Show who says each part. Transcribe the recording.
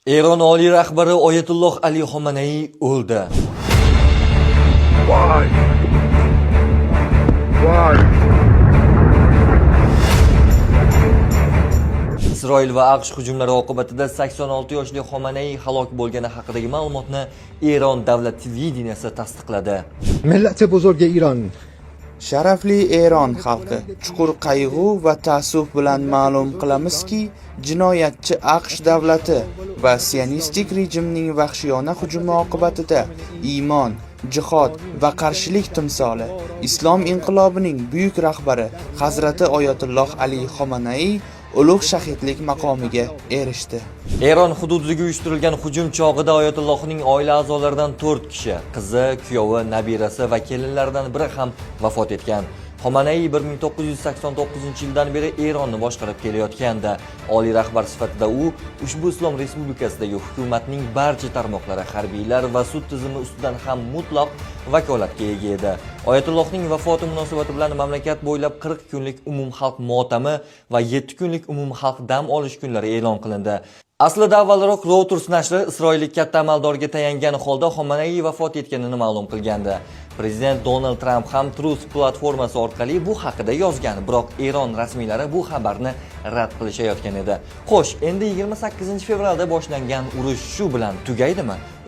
Speaker 1: Eron oliy rahbari Oyatulloh Ali Xomanaiy o'ldi. Isroil va AQSh hujumlari oqibatida 86 yoshli Xomanaiy halok bo'lgani haqidagi ma'lumotni Eron davlat televideniyasi tasdiqladi.
Speaker 2: Millat buzurgi Eron.
Speaker 3: Sharafli Eron xalqi, chuqur qayg'u va ta'assuf bilan ma'lum qilamizki, jinoyatchi AQSh davlati va sionistik rejimning vahshiyona hujumi oqibatida iymon, jihod va qarshilik timsoli, islom inqilobining buyuk rahbari Hazrati Oyatulloh Ali Xomanaiy ulug' shahidlik maqomiga erishdi.
Speaker 1: Eron hududiga uyushtirilgan hujum chog'ida Oyatullohning oila a'zolaridan 4 kishi, qizi, kuyovi, nabirasi va kelinlaridan biri ham vafot etgan. Xomanaiy 1989-yildan beri Eronni boshqarib kelayotganda, oliy rahbar sifatida u ushbu islom respublikasidagi hukumatning barcha tarmoqlari, harbiylar va sud tizimi ustidan ham mutlaq vakolatga ega edi. Oyatullohning vafoti munosabati bilan mamlakat bo'ylab 40 kunlik umumxalq motami va 7 kunlik umumxalq dam olish kunlari e'lon qilindi. Aslida avvalroq Reuters nashri isroillik katta amaldorga tayangan holda Xomanaiy vafot etganini ma'lum qilgandi. Prezident Donald Trump ham Truth platformasi orqali bu haqida yozgan, biroq Eron rasmiylari bu xabarni rad qilishayotgan edi. Xo'sh, endi 28 fevralda boshlangan urush shu bilan tugaydimi?